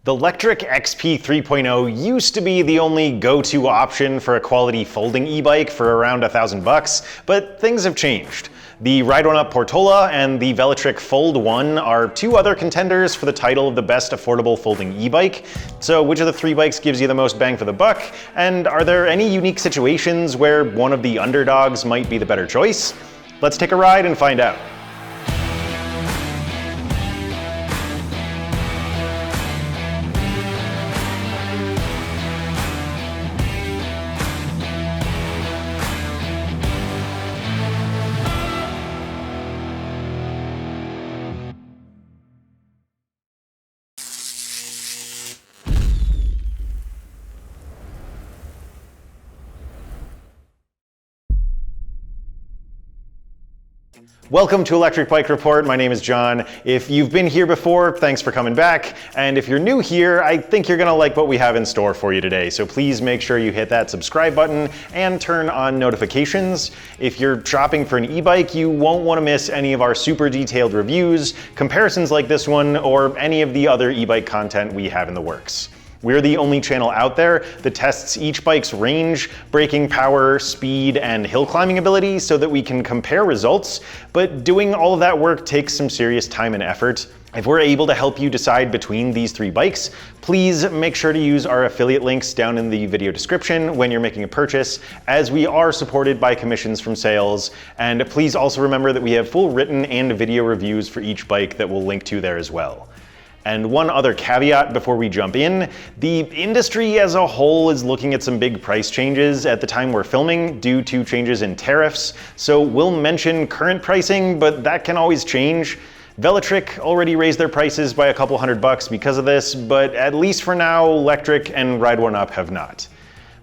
The Lectric XP 3.0 used to be the only go-to option for a quality folding e-bike for around $1,000, but things have changed. The Ride1Up Portola and the Velotric Fold 1 are two other contenders for the title of the best affordable folding e-bike. So which of the three bikes gives you the most bang for the buck? And are there any unique situations where one of the underdogs might be the better choice? Let's take a ride and find out. Welcome to Electric Bike Report. My name is John. If you've been here before, thanks for coming back. And if you're new here, I think you're gonna like what we have in store for you today. So please make sure you hit that subscribe button and turn on notifications. If you're shopping for an e-bike, you won't wanna miss any of our super detailed reviews, comparisons like this one, or any of the other e-bike content we have in the works. We're the only channel out there that tests each bike's range, braking power, speed, and hill climbing ability so that we can compare results, but doing all of that work takes some serious time and effort. If we're able to help you decide between these three bikes, please make sure to use our affiliate links down in the video description when you're making a purchase, as we are supported by commissions from sales. And please also remember that we have full written and video reviews for each bike that we'll link to there as well. And one other caveat before we jump in, the industry as a whole is looking at some big price changes at the time we're filming due to changes in tariffs. So we'll mention current pricing, but that can always change. Velotric already raised their prices by a couple $100 because of this, but at least for now, Lectric and Ride1Up have not.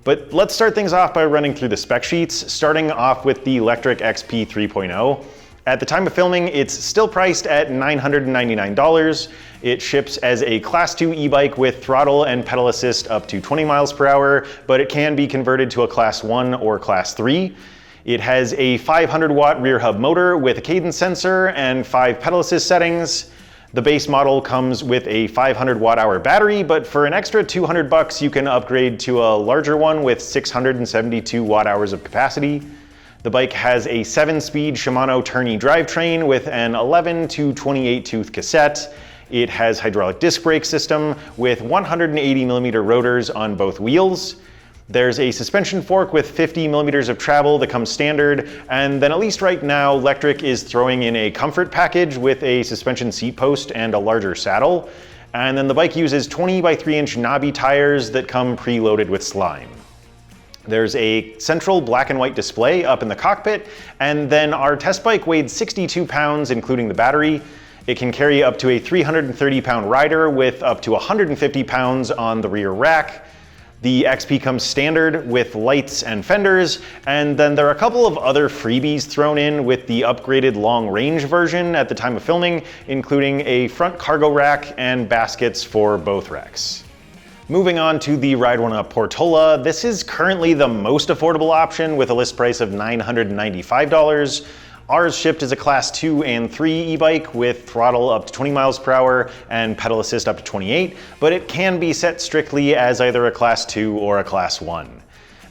But let's start things off by running through the spec sheets, starting off with the Lectric XP 3.0. At the time of filming, it's still priced at $999. It ships as a Class 2 e-bike with throttle and pedal assist up to 20 miles per hour, but it can be converted to a Class 1 or Class 3. It has a 500-watt rear hub motor with a cadence sensor and 5 pedal assist settings. The base model comes with a 500 watt-hour battery, but for an extra $200 you can upgrade to a larger one with 672 watt-hours of capacity. The bike has a 7-speed Shimano Tourney drivetrain with an 11 to 28 tooth cassette. It has hydraulic disc brake system with 180 millimeter rotors on both wheels. There's a suspension fork with 50 millimeters of travel that comes standard, and then at least right now, Lectric is throwing in a comfort package with a suspension seat post and a larger saddle. And then the bike uses 20 by 3-inch knobby tires that come preloaded with slime. There's a central black and white display up in the cockpit, and then our test bike weighed 62 pounds, including the battery. It can carry up to a 330-pound rider with up to 150 pounds on the rear rack. The XP comes standard with lights and fenders, and then there are a couple of other freebies thrown in with the upgraded long-range version at the time of filming, including a front cargo rack and baskets for both racks. Moving on to the Ride1Up Portola, this is currently the most affordable option with a list price of $995. Ours shipped as a Class 2 and 3 e-bike with throttle up to 20 miles per hour and pedal assist up to 28, but it can be set strictly as either a Class 2 or a Class 1.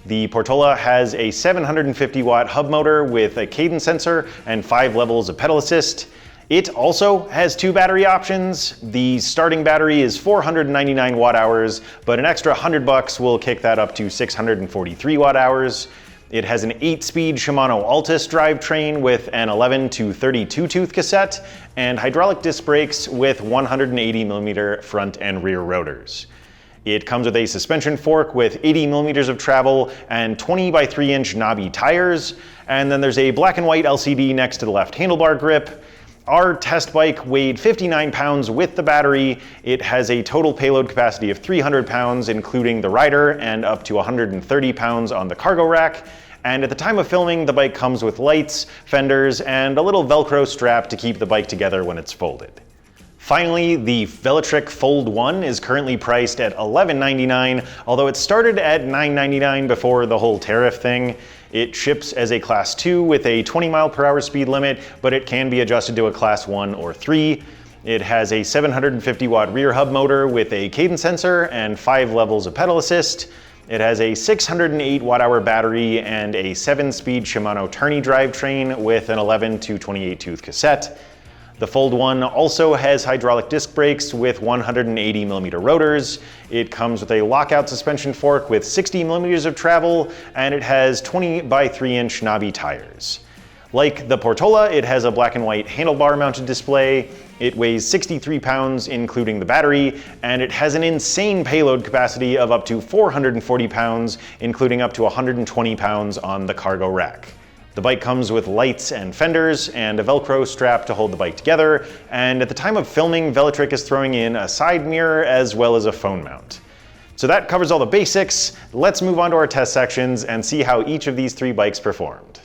The Portola has a 750 watt hub motor with a cadence sensor and 5 levels of pedal assist. It also has 2 battery options. The starting battery is 499 watt hours, but an extra $100 will kick that up to 643 watt hours. It has an 8-speed Shimano Altus drivetrain with an 11 to 32 tooth cassette and hydraulic disc brakes with 180 millimeter front and rear rotors. It comes with a suspension fork with 80 millimeters of travel and 20 by 3-inch knobby tires. And then there's a black and white LCD next to the left handlebar grip. Our test bike weighed 59 pounds with the battery. It has a total payload capacity of 300 pounds, including the rider, and up to 130 pounds on the cargo rack. And at the time of filming, the bike comes with lights, fenders, and a little Velcro strap to keep the bike together when it's folded. Finally, the Velotric Fold 1 is currently priced at $11.99, although it started at $9.99 before the whole tariff thing. It ships as a Class 2 with a 20 mile per hour speed limit, but it can be adjusted to a Class 1 or 3. It has a 750 watt rear hub motor with a cadence sensor and 5 levels of pedal assist. It has a 608 watt-hour battery and a 7-speed Shimano tourney drivetrain with an 11 to 28 tooth cassette. The Fold 1 also has hydraulic disc brakes with 180mm rotors. It comes with a lockout suspension fork with 60mm of travel, and it has 20 by 3-inch knobby tires. Like the Portola, it has a black and white handlebar mounted display. It weighs 63 pounds, including the battery, and it has an insane payload capacity of up to 440 pounds, including up to 120 pounds on the cargo rack. The bike comes with lights and fenders and a Velcro strap to hold the bike together, and at the time of filming, Velotric is throwing in a side mirror as well as a phone mount. So that covers all the basics. Let's move on to our test sections and see how each of these 3 bikes performed.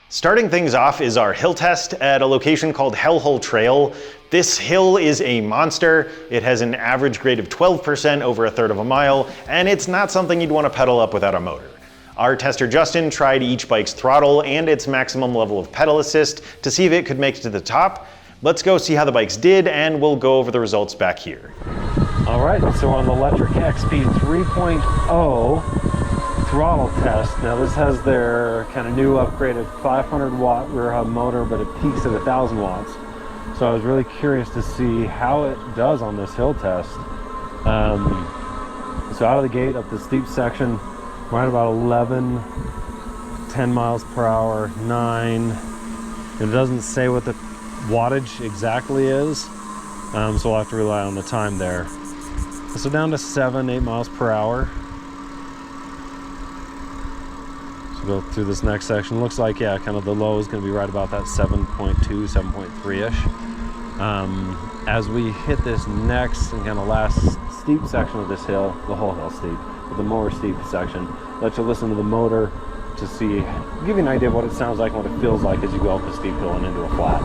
Starting things off is our hill test at a location called Hellhole Trail. This hill is a monster. It has an average grade of 12% over 1/3 of a mile, and it's not something you'd want to pedal up without a motor. Our tester Justin tried each bike's throttle and its maximum level of pedal assist to see if it could make it to the top. Let's go see how the bikes did, and we'll go over the results back here. All right, so on the Lectric XP 3.0 throttle test. Now this has their kind of new upgraded 500 watt rear hub motor, but it peaks at 1,000 watts. So I was really curious to see how it does on this hill test. So out of the gate, up the steep section, right about 11, 10 miles per hour, 9. It doesn't say what the wattage exactly is, so we'll have to rely on the time there. So down to 7, 8 miles per hour. Go through this next section. Looks like, yeah, kind of the low is going to be right about that 7.2, 7.3-ish. As we hit this next and kind of last steep section of this hill, the whole hill steep, but the more steep section, let you listen to the motor to see, give you an idea of what it sounds like and what it feels like as you go up a steep hill and into a flat.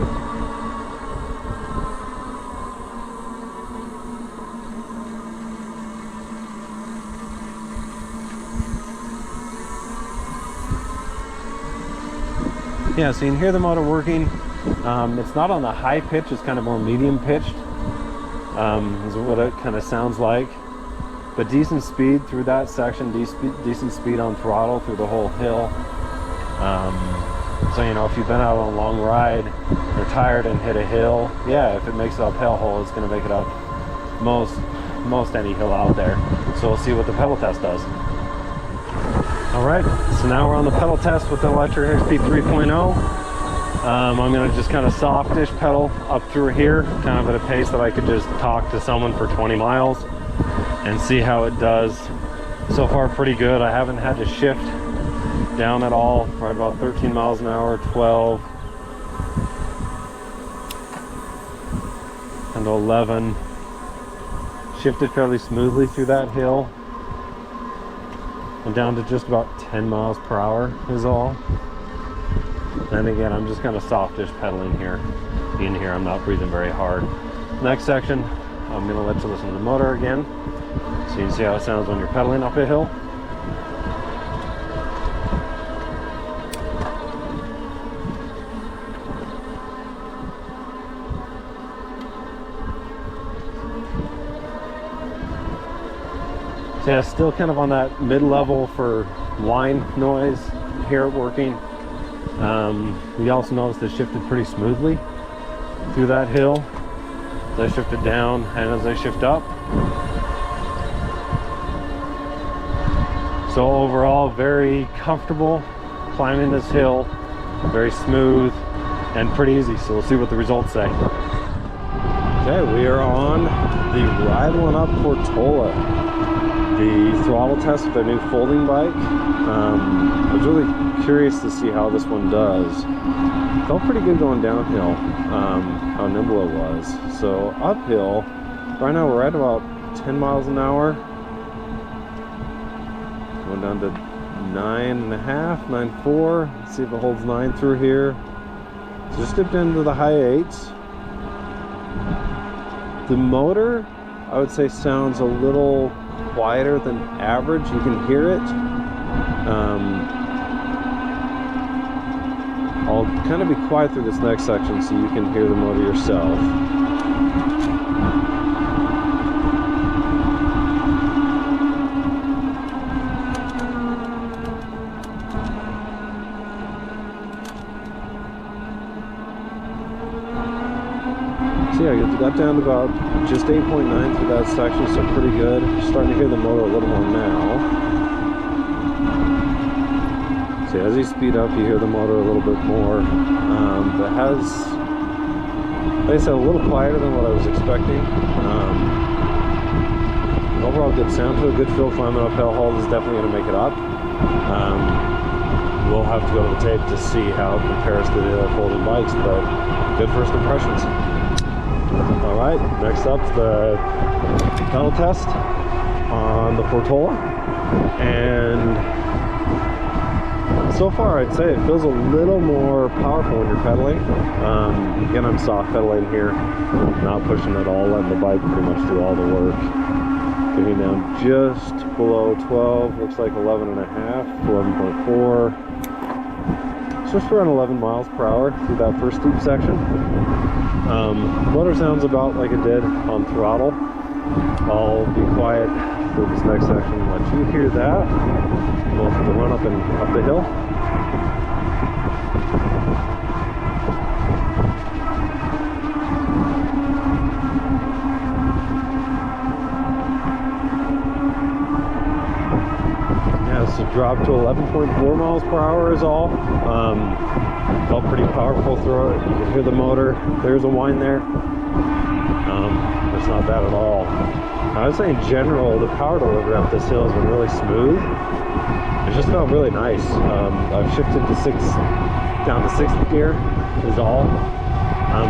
Yeah, so you can hear the motor working. It's not on the high pitch, it's kind of more medium pitched, is what it kind of sounds like. But decent speed through that section, decent speed on throttle through the whole hill. So, you know, if you've been out on a long ride, you're tired and hit a hill, yeah, if it makes it up Hellhole, it's going to make it up most any hill out there. So we'll see what the pedal test does. All right, so now we're on the pedal test with the Lectric XP 3.0. I'm going to just kind of softish pedal up through here, kind of at a pace that I could just talk to someone for 20 miles and see how it does. So far, pretty good. I haven't had to shift down at all, right about 13 miles an hour, 12, and 11. Shifted fairly smoothly through that hill. And down to just about 10 miles per hour is all. And again, I'm just kind of softish pedaling here. In here, I'm not breathing very hard. Next section, I'm gonna let you listen to the motor again, so you can see how it sounds when you're pedaling up a hill. So yeah, still kind of on that mid-level for whine noise. Hear it working. We also noticed it shifted pretty smoothly through that hill. As I shift it down and as I shift up. So overall, very comfortable climbing this hill. Very smooth and pretty easy. So we'll see what the results say. Okay, we are on the Ride1Up Portola. The throttle test with their new folding bike. I was really curious to see how this one does. Felt pretty good going downhill, how nimble it was. So uphill, right now we're at about 10 miles an hour. Going down to 9.5, 9.4. Let's see if it holds 9 through here. So just dipped into the high 8s. The motor, I would say, sounds a little quieter than average. You can hear it. I'll kind of be quiet through this next section so you can hear the motor yourself. So yeah, I got down to about just 8.9 through that section, so pretty good. Starting to hear the motor a little more now. So as you speed up, you hear the motor a little bit more. But has, like I said, a little quieter than what I was expecting. Overall good sound to it, good feel climbing uphill. Hold is definitely going to make it up. We'll have to go to the tape to see how it compares to the other folding bikes, but good first impressions. All right, next up the pedal test on the Portola, and so far I'd say it feels a little more powerful when you're pedaling. Again, I'm soft pedaling here, not pushing at all, letting the bike pretty much do all the work. Getting down just below 12, looks like 11 and a half, 11.4. Just around 11 miles per hour through that first steep section. Motor sounds about like it did on throttle. I'll be quiet through this next section and let you hear that, both the run up and up the hill. So drop to 11.4 miles per hour is all. Felt pretty powerful through it. You can hear the motor. There's a whine there. It's not bad at all. I would say in general, the power delivery up this hill has been really smooth. It just felt really nice. I've shifted to down to sixth gear is all.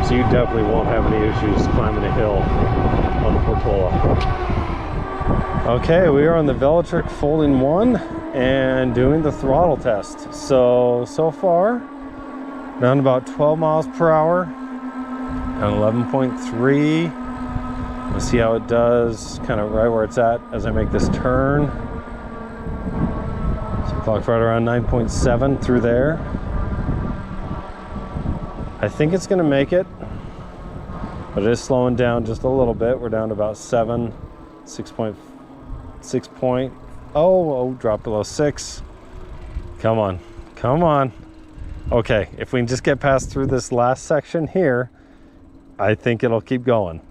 So you definitely won't have any issues climbing a hill on the Portola. Okay, we are on the Velotric Folding 1 and doing the throttle test. So far, down to about 12 miles per hour, down 11.3. We'll see how it does, kind of right where it's at as I make this turn. So clock right around 9.7 through there. I think it's gonna make it, but it is slowing down just a little bit. We're down to about 7, 6.0. Oh, drop below 6. Come on, come on. Okay, if we can just get past through this last section here, I think it'll keep going.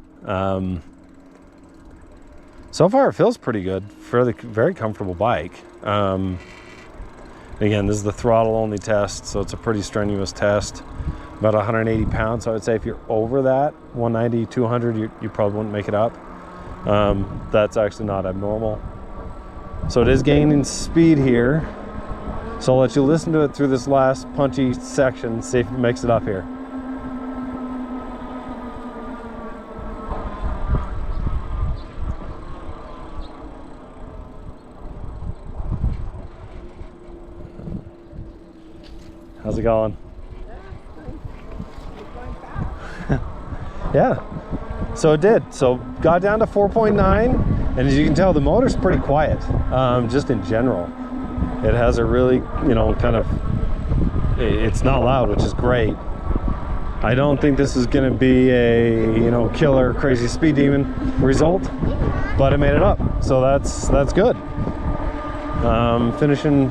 So far it feels pretty good. Very comfortable bike. Again, this is the throttle only test, so it's a pretty strenuous test. About 180 pounds, so I would say if you're over that, 190, 200, you probably wouldn't make it up. That's actually not abnormal. So it is gaining speed here. So I'll let you listen to it through this last punchy section, see if it makes it up here. How's it going? Yeah, so it did. So got down to 4.9, and as you can tell, the motor's pretty quiet, just in general. It has a really, it's not loud, which is great. I don't think this is gonna be a, killer, crazy speed demon result, but it made it up, so that's good. Finishing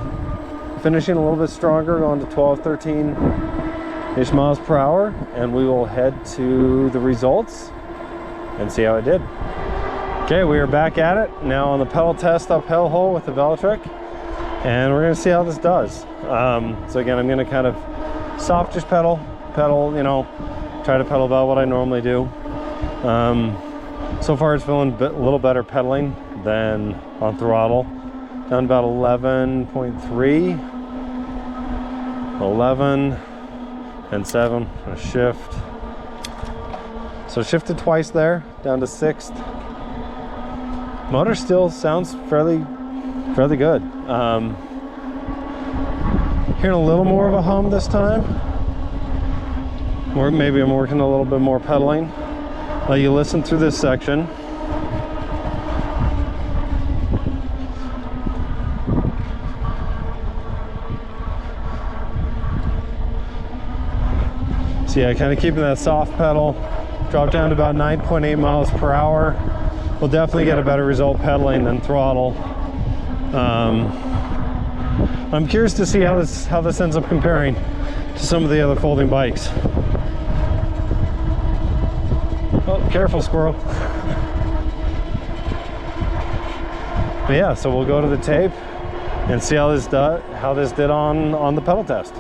a little bit stronger, going to 12, 13-ish miles per hour, and we will head to the results and see how it did. Okay, we are back at it now on the pedal test uphill hole with the Velotric, and we're gonna see how this does. So again, I'm gonna kind of soft just pedal, try to pedal about what I normally do. So far it's feeling a little better pedaling than on throttle. Down about 11.3, 11 and 7, a shift. So shifted twice there, down to 6th. Motor still sounds fairly good. Hearing a little more of a hum this time. Or maybe I'm working a little bit more pedaling. Let you listen through this section. So yeah, kind of keeping that soft pedal, drop down to about 9.8 miles per hour. We'll definitely get a better result pedaling than throttle. I'm curious to see how this ends up comparing to some of the other folding bikes. Oh, careful, squirrel. But yeah, so we'll go to the tape and see how this did on the pedal test.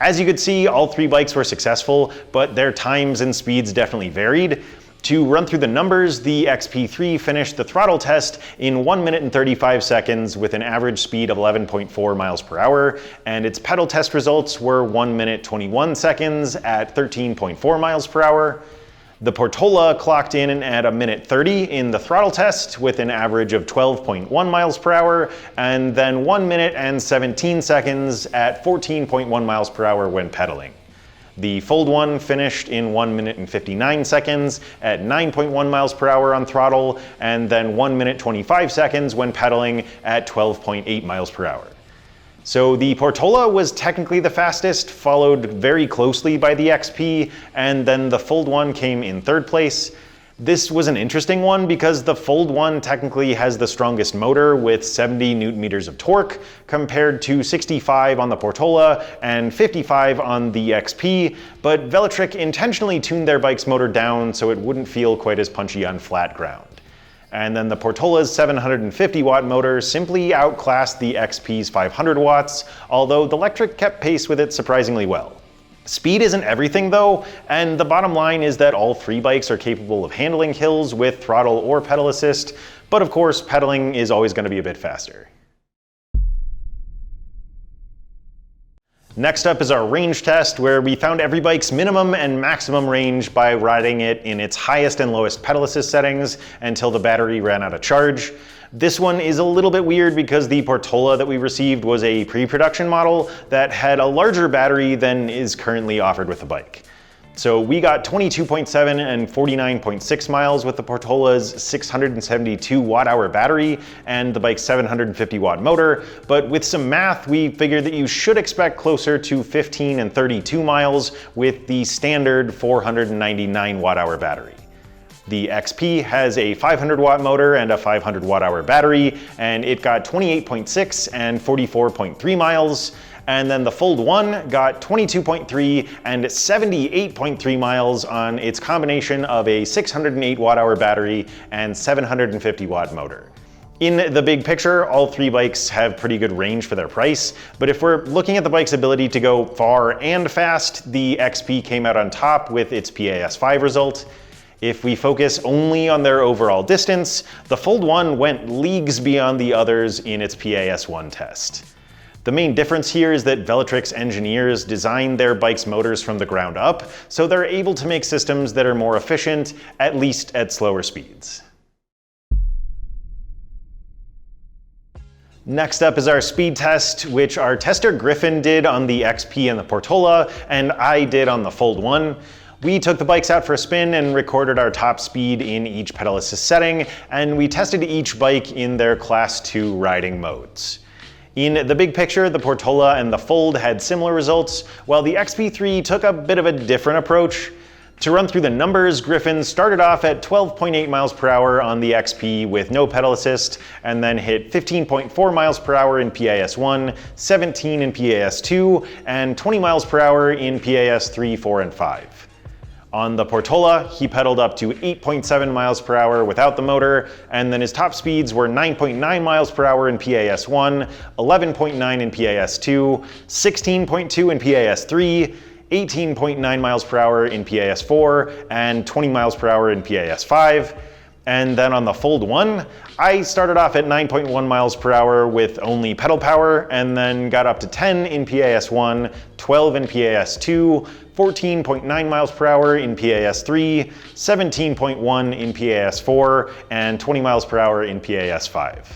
As you could see, all three bikes were successful, but their times and speeds definitely varied. To run through the numbers, the XP3 finished the throttle test in 1 minute and 35 seconds with an average speed of 11.4 miles per hour, and its pedal test results were 1 minute 21 seconds at 13.4 miles per hour. The Portola clocked in at 1 minute 30 in the throttle test with an average of 12.1 miles per hour, and then 1 minute and 17 seconds at 14.1 miles per hour when pedaling. The Fold 1 finished in 1 minute and 59 seconds at 9.1 miles per hour on throttle, and then 1 minute 25 seconds when pedaling at 12.8 miles per hour. So the Portola was technically the fastest, followed very closely by the XP, and then the Fold 1 came in third place. This was an interesting one because the Fold 1 technically has the strongest motor with 70 newton meters of torque compared to 65 on the Portola and 55 on the XP, but Velotric intentionally tuned their bike's motor down so it wouldn't feel quite as punchy on flat ground. And then the Portola's 750 watt motor simply outclassed the XP's 500 watts, although the Lectric kept pace with it surprisingly well. Speed isn't everything though, and the bottom line is that all three bikes are capable of handling hills with throttle or pedal assist, but of course pedaling is always going to be a bit faster. Next up is our range test, where we found every bike's minimum and maximum range by riding it in its highest and lowest pedal assist settings until the battery ran out of charge. This one is a little bit weird because the Portola that we received was a pre-production model that had a larger battery than is currently offered with the bike. So we got 22.7 and 49.6 miles with the Portola's 672 watt-hour battery and the bike's 750 watt motor, but with some math, we figured that you should expect closer to 15 and 32 miles with the standard 499 watt-hour battery. The XP has a 500 watt motor and a 500 watt-hour battery, and it got 28.6 and 44.3 miles. And then the Fold 1 got 22.3 and 78.3 miles on its combination of a 608 watt-hour battery and 750 watt motor. In the big picture, all three bikes have pretty good range for their price, but if we're looking at the bike's ability to go far and fast, the XP came out on top with its PAS5 result. If we focus only on their overall distance, the Fold 1 went leagues beyond the others in its PAS1 test. The main difference here is that Velotric's engineers designed their bike's motors from the ground up, so they're able to make systems that are more efficient, at least at slower speeds. Next up is our speed test, which our tester Griffin did on the XP and the Portola, and I did on the Fold 1. We took the bikes out for a spin and recorded our top speed in each pedal assist setting, and we tested each bike in their Class 2 riding modes. In the big picture, the Portola and the Fold had similar results, while the XP3 took a bit of a different approach. To run through the numbers, Griffin started off at 12.8 miles per hour on the XP with no pedal assist, and then hit 15.4 miles per hour in PAS1, 17 in PAS2, and 20 miles per hour in PAS3, 4, and 5. On the Portola, he pedaled up to 8.7 miles per hour without the motor, and then his top speeds were 9.9 miles per hour in PAS1, 11.9 in PAS2, 16.2 in PAS3, 18.9 miles per hour in PAS4, and 20 miles per hour in PAS5. And then on the Fold 1, I started off at 9.1 miles per hour with only pedal power, and then got up to 10 in PAS1, 12 in PAS2, 14.9 miles per hour in PAS3, 17.1 in PAS4, and 20 miles per hour in PAS5.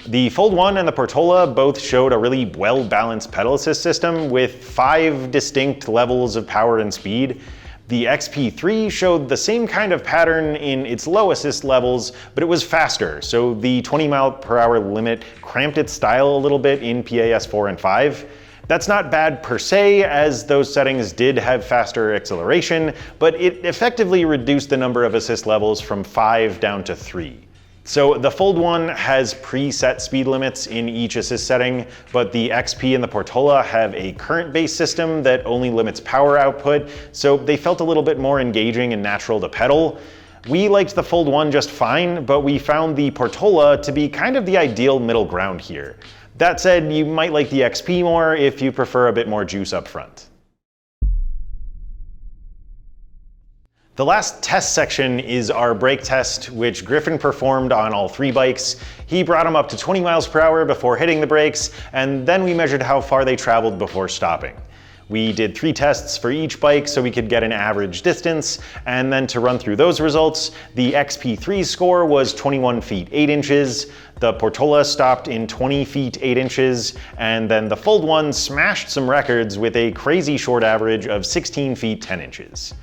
The Fold 1 and the Portola both showed a really well-balanced pedal assist system with 5 distinct levels of power and speed. The XP3 showed the same kind of pattern in its low assist levels, but it was faster, so the 20 mile per hour limit cramped its style a little bit in PAS4 and 5. That's not bad per se, as those settings did have faster acceleration, but it effectively reduced the number of assist levels from 5 down to 3. So the Fold 1 has preset speed limits in each assist setting, but the XP and the Portola have a current-based system that only limits power output, so they felt a little bit more engaging and natural to pedal. We liked the Fold 1 just fine, but we found the Portola to be kind of the ideal middle ground here. That said, you might like the XP more if you prefer a bit more juice up front. The last test section is our brake test, which Griffin performed on all 3 bikes. He brought them up to 20 miles per hour before hitting the brakes, and then we measured how far they traveled before stopping. We did 3 tests for each bike so we could get an average distance, and then to run through those results, the XP3 score was 21 feet 8 inches, the Portola stopped in 20 feet 8 inches, and then the Fold 1 smashed some records with a crazy short average of 16 feet 10 inches.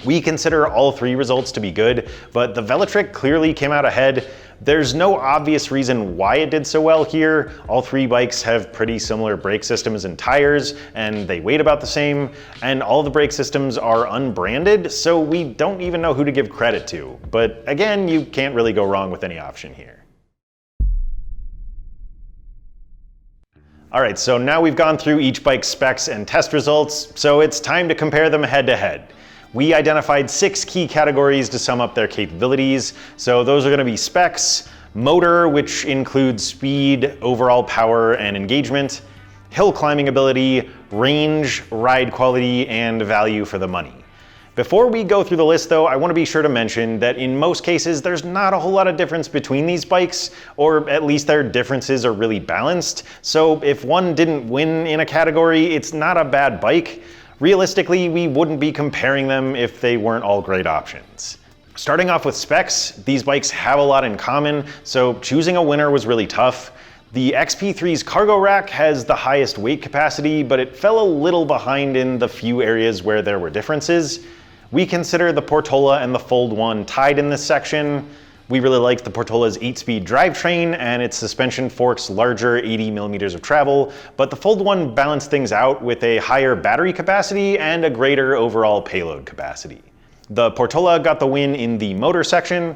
We consider all 3 results to be good, but the Velotric clearly came out ahead. There's no obvious reason why it did so well here. All 3 bikes have pretty similar brake systems and tires, and they weight about the same, and all the brake systems are unbranded, so we don't even know who to give credit to. But again, you can't really go wrong with any option here. Alright, so now we've gone through each bike's specs and test results, so it's time to compare them head to head. We identified 6 key categories to sum up their capabilities. So those are going to be specs, motor, which includes speed, overall power, and engagement, hill climbing ability, range, ride quality, and value for the money. Before we go through the list though, I want to be sure to mention that in most cases there's not a whole lot of difference between these bikes, or at least their differences are really balanced. So if one didn't win in a category, it's not a bad bike. Realistically, we wouldn't be comparing them if they weren't all great options. Starting off with specs, these bikes have a lot in common, so choosing a winner was really tough. The XP3's cargo rack has the highest weight capacity, but it fell a little behind in the few areas where there were differences. We consider the Portola and the Fold 1 tied in this section. We really liked the Portola's 8-speed drivetrain and its suspension fork's larger 80 millimeters of travel, but the Fold 1 balanced things out with a higher battery capacity and a greater overall payload capacity. The Portola got the win in the motor section.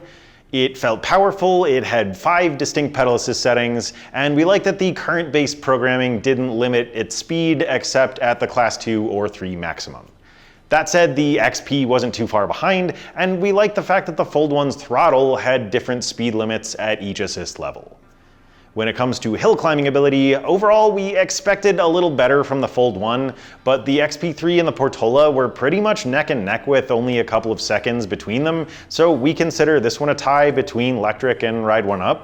It felt powerful, it had 5 distinct pedal assist settings, and we liked that the current-based programming didn't limit its speed except at the Class 2 or 3 maximum. That said, the XP wasn't too far behind, and we liked the fact that the Fold 1's throttle had different speed limits at each assist level. When it comes to hill climbing ability, overall we expected a little better from the Fold 1, but the XP3 and the Portola were pretty much neck and neck with only a couple of seconds between them, so we consider this one a tie between Lectric and Ride1Up.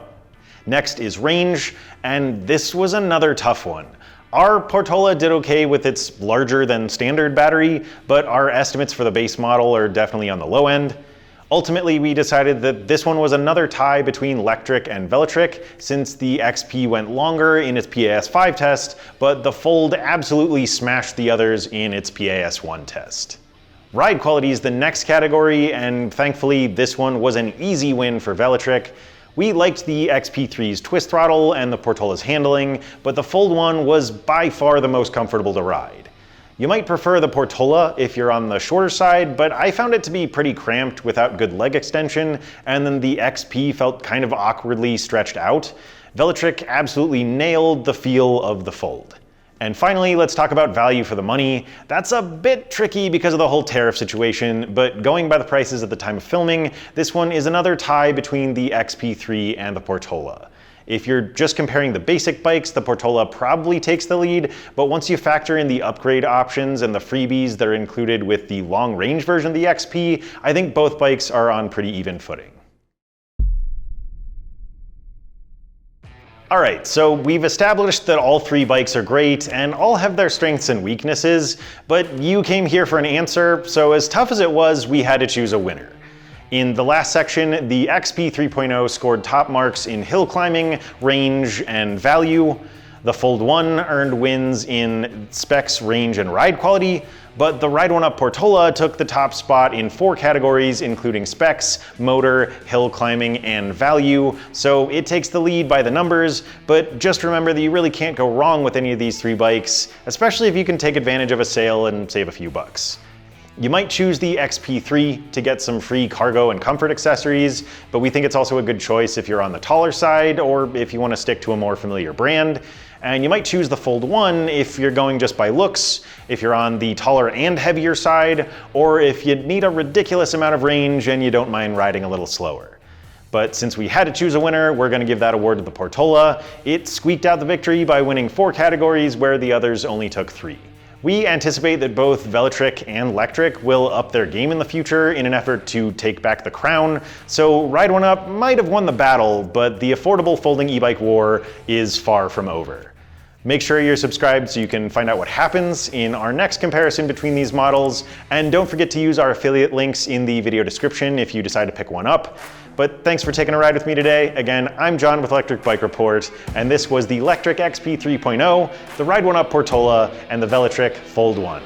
Next is range, and this was another tough one. Our Portola did okay with its larger than standard battery, but our estimates for the base model are definitely on the low end. Ultimately, we decided that this one was another tie between Lectric and Velotric, since the XP went longer in its PAS5 test, but the Fold absolutely smashed the others in its PAS1 test. Ride quality is the next category, and thankfully this one was an easy win for Velotric. We liked the XP3's twist throttle and the Portola's handling, but the Fold 1 was by far the most comfortable to ride. You might prefer the Portola if you're on the shorter side, but I found it to be pretty cramped without good leg extension, and then the XP felt kind of awkwardly stretched out. Velotric absolutely nailed the feel of the Fold. And finally, let's talk about value for the money. That's a bit tricky because of the whole tariff situation, but going by the prices at the time of filming, this one is another tie between the XP3 and the Portola. If you're just comparing the basic bikes, the Portola probably takes the lead, but once you factor in the upgrade options and the freebies that are included with the long-range version of the XP, I think both bikes are on pretty even footing. Alright, so we've established that all 3 bikes are great and all have their strengths and weaknesses, but you came here for an answer, so as tough as it was, we had to choose a winner. In the last section, the XP 3.0 scored top marks in hill climbing, range, and value. The Fold 1 earned wins in specs, range, and ride quality, But the Ride1Up Portola took the top spot in 4 categories, including specs, motor, hill climbing, and value, so it takes the lead by the numbers, but just remember that you really can't go wrong with any of these 3 bikes, especially if you can take advantage of a sale and save a few bucks. You might choose the XP3 to get some free cargo and comfort accessories, but we think it's also a good choice if you're on the taller side or if you want to stick to a more familiar brand. And you might choose the Fold 1 if you're going just by looks, if you're on the taller and heavier side, or if you need a ridiculous amount of range and you don't mind riding a little slower. But since we had to choose a winner, we're going to give that award to the Portola. It squeaked out the victory by winning 4 categories where the others only took 3. We anticipate that both Velotric and Lectric will up their game in the future in an effort to take back the crown, so Ride1Up might have won the battle, but the affordable folding e-bike war is far from over. Make sure you're subscribed so you can find out what happens in our next comparison between these models, and don't forget to use our affiliate links in the video description if you decide to pick one up. But thanks for taking a ride with me today. Again, I'm John with Electric Bike Report, and this was the Lectric XP 3.0, the Ride1Up Portola, and the Velotric Fold 1.